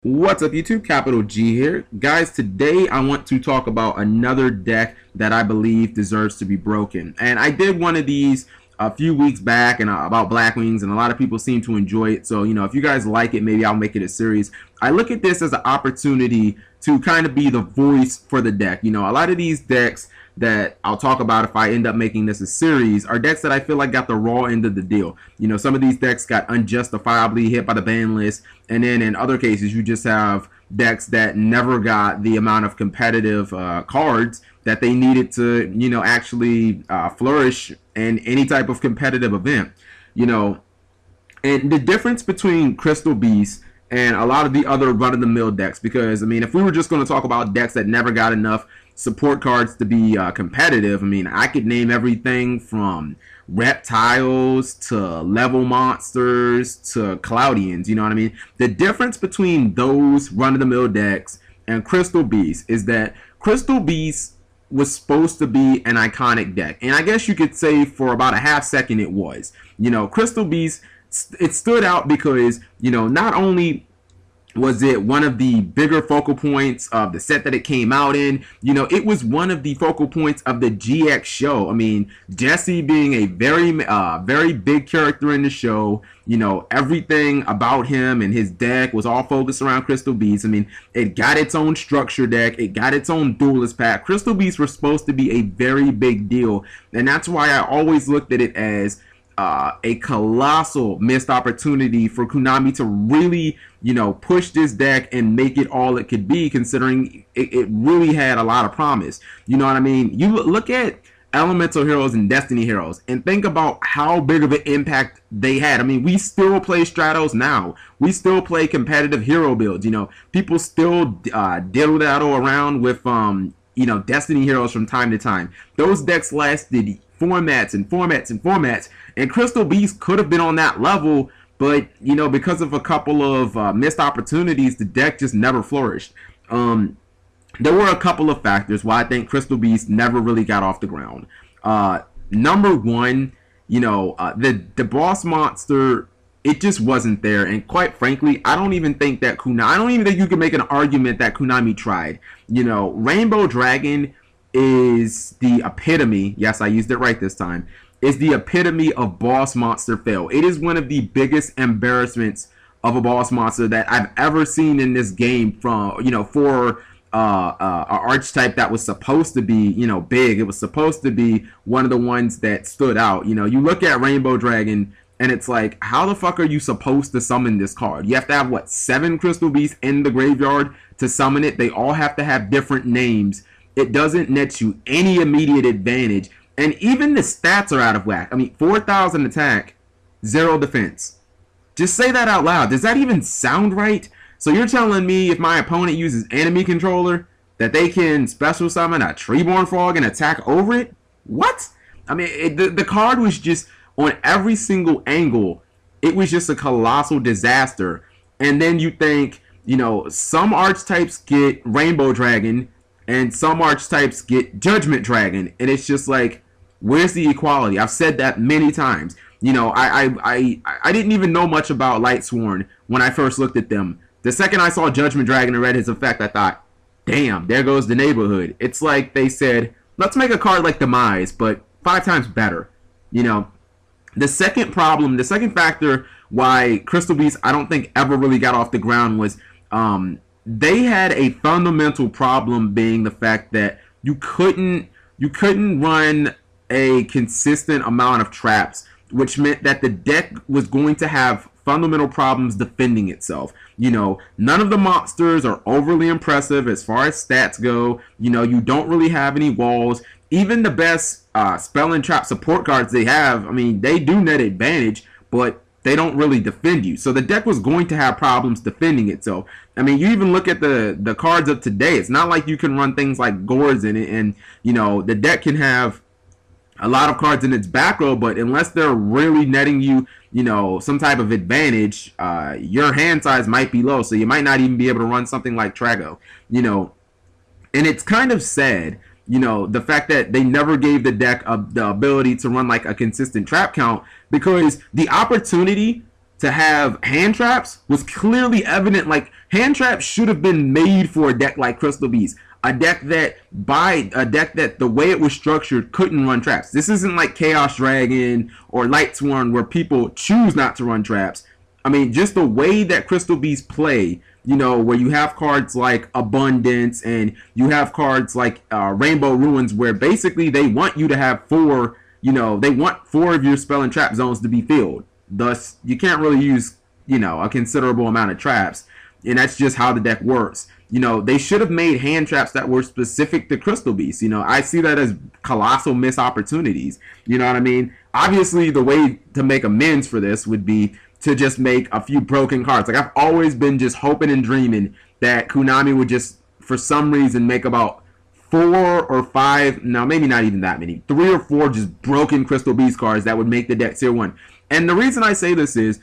What's up YouTube, Capital G here. Guys, today I want to talk about another deck that I believe deserves to be broken. And I did one of these a few weeks back and about Black Wings, and a lot of people seem to enjoy it. So, if you guys like it, maybe I'll make it a series. I look at this as an opportunity to kind of be the voice for the deck. A lot of these decks that I'll talk about if I end up making this a series are decks that I feel like got the raw end of the deal. Some of these decks got unjustifiably hit by the ban list, and then in other cases you just have decks that never got the amount of competitive cards that they needed to actually flourish in any type of competitive event. And the difference between Crystal Beast and a lot of the other run-of-the-mill decks, because if we were just going to talk about decks that never got enough support cards to be competitive, I could name everything from reptiles to level monsters to Cloudians. The difference between those run-of-the-mill decks and Crystal Beast is that Crystal Beast was supposed to be an iconic deck, and I guess you could say for about a half second it was. Crystal Beast, it stood out because not only was it one of the bigger focal points of the set that it came out in, it was one of the focal points of the GX show. Jesse being a very big character in the show, everything about him and his deck was all focused around Crystal Beast. It got its own structure deck, it got its own duelist pack. Crystal Beasts were supposed to be a very big deal, and that's why I always looked at it as a colossal missed opportunity for Konami to really, push this deck and make it all it could be, considering it really had a lot of promise. You look at Elemental Heroes and Destiny Heroes and think about how big of an impact they had. We still play Stratos now. We still play competitive hero builds. People still diddle-daddle around with Destiny Heroes from time to time. Those decks lasted formats and formats and formats, and Crystal Beast could have been on that level, but because of a couple of missed opportunities, the deck just never flourished. There were a couple of factors why I think Crystal Beast never really got off the ground. Number one, the boss monster, it just wasn't there, and quite frankly, I don't even think that I don't even think you can make an argument that Konami tried. Rainbow Dragon is the epitome, yes, I used it right this time, is the epitome of boss monster fail. It is one of the biggest embarrassments of a boss monster that I've ever seen in this game from, for an archetype that was supposed to be, big. It was supposed to be one of the ones that stood out. You look at Rainbow Dragon, and it's like, how the fuck are you supposed to summon this card? You have to have, what, 7 Crystal Beasts in the graveyard to summon it? They all have to have different names. It doesn't net you any immediate advantage. And even the stats are out of whack. 4,000 attack, 0 defense. Just say that out loud. Does that even sound right? So you're telling me if my opponent uses enemy controller that they can special summon a Treeborn Frog and attack over it? What? The card was just, on every single angle, it was just a colossal disaster. And then you think, some archetypes get Rainbow Dragon and some archetypes get Judgment Dragon, and it's just like, where's the equality? I've said that many times. I didn't even know much about Lightsworn when I first looked at them. The second I saw Judgment Dragon and read his effect, I thought, damn, there goes the neighborhood. It's like they said, let's make a card like Demise, but 5 times better. The second problem, the second factor why Crystal Beast I don't think ever really got off the ground was they had a fundamental problem, being the fact that you couldn't run a consistent amount of traps, which meant that the deck was going to have fundamental problems defending itself. None of the monsters are overly impressive as far as stats go. You don't really have any walls. Even the best spell and trap support cards they have, they do net advantage, but they don't really defend you. So the deck was going to have problems defending itself. You even look at the cards of today. It's not like you can run things like Gores in it, and the deck can have a lot of cards in its back row, but unless they're really netting you, some type of advantage, your hand size might be low, so you might not even be able to run something like Trago. And it's kind of sad, the fact that they never gave the deck the ability to run like a consistent trap count, because the opportunity to have hand traps was clearly evident. Like, hand traps should have been made for a deck like Crystal Beast. A deck that the way it was structured couldn't run traps. This isn't like Chaos Dragon or Light Sworn where people choose not to run traps. I mean, just the way that Crystal Beasts play, you know, where you have cards like Abundance and you have cards like Rainbow Ruins, where basically they want you to have four, you know, they want 4 of your spell and trap zones to be filled. Thus, you can't really use, you know, a considerable amount of traps. And that's just how the deck works. You know, they should have made hand traps that were specific to Crystal Beasts. You know, I see that as colossal missed opportunities. You know what I mean? Obviously, the way to make amends for this would be to just make a few broken cards. Like, I've always been just hoping and dreaming that Konami would just, for some reason, make about 4 or 5, no, maybe not even that many, 3 or 4 just broken Crystal Beast cards that would make the deck tier 1. And the reason I say this is,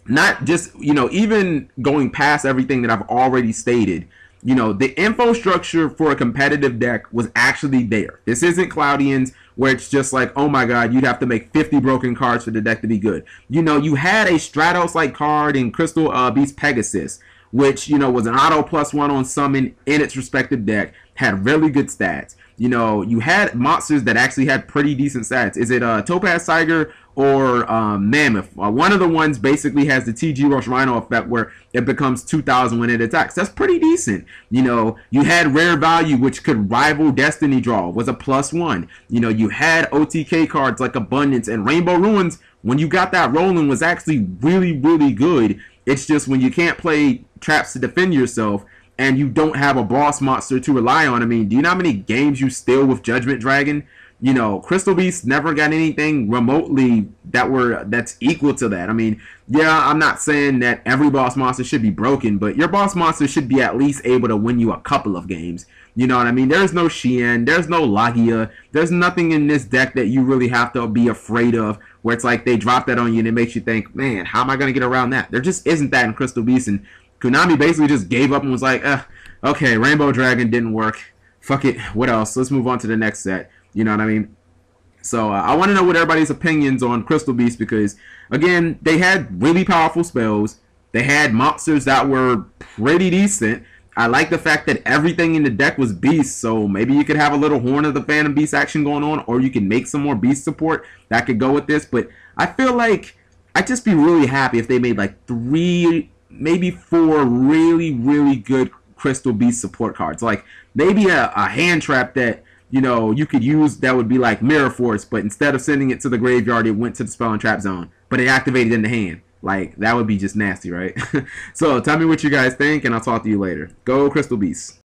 not just, you know, even going past everything that I've already stated, you know, the info structure for a competitive deck was actually there. This isn't Cloudians where it's just like, oh my god, you'd have to make 50 broken cards for the deck to be good. You know, you had a Stratos-like card in Crystal Beast Pegasus, which, you know, was an auto +1 on summon in its respective deck, had really good stats. You know, you had monsters that actually had pretty decent stats. Is it Topaz Tiger or Mammoth? One of the ones basically has the TG Rush Rhino effect where it becomes 2,000 when it attacks. That's pretty decent. You know, you had Rare Value, which could rival Destiny Draw, was a +1. You know, you had OTK cards like Abundance and Rainbow Ruins. When you got that rolling, was actually really, really good. It's just when you can't play traps to defend yourself and you don't have a boss monster to rely on. I mean, do you know how many games you steal with Judgment Dragon? You know, Crystal Beast never got anything remotely that's equal to that. I mean, yeah, I'm not saying that every boss monster should be broken, but your boss monster should be at least able to win you a couple of games. You know what I mean? There's no Xian, there's no Lagia, there's nothing in this deck that you really have to be afraid of, where it's like they drop that on you and it makes you think, man, how am I going to get around that? There just isn't that in Crystal Beast, and Konami basically just gave up and was like, okay, Rainbow Dragon didn't work. Fuck it, what else? Let's move on to the next set. You know what I mean? So I want to know what everybody's opinions on Crystal Beast, because, again, they had really powerful spells. They had monsters that were pretty decent. I like the fact that everything in the deck was beast, so maybe you could have a little Horn of the Phantom Beast action going on, or you can make some more beast support that could go with this. But I feel like I'd just be really happy if they made like 3, maybe 4 really, really good Crystal Beast support cards. Like maybe a hand trap that, you know, you could use that would be like Mirror Force, but instead of sending it to the graveyard, it went to the spell and trap zone, but it activated in the hand. Like, that would be just nasty, right? So, tell me what you guys think, and I'll talk to you later. Go Crystal Beast.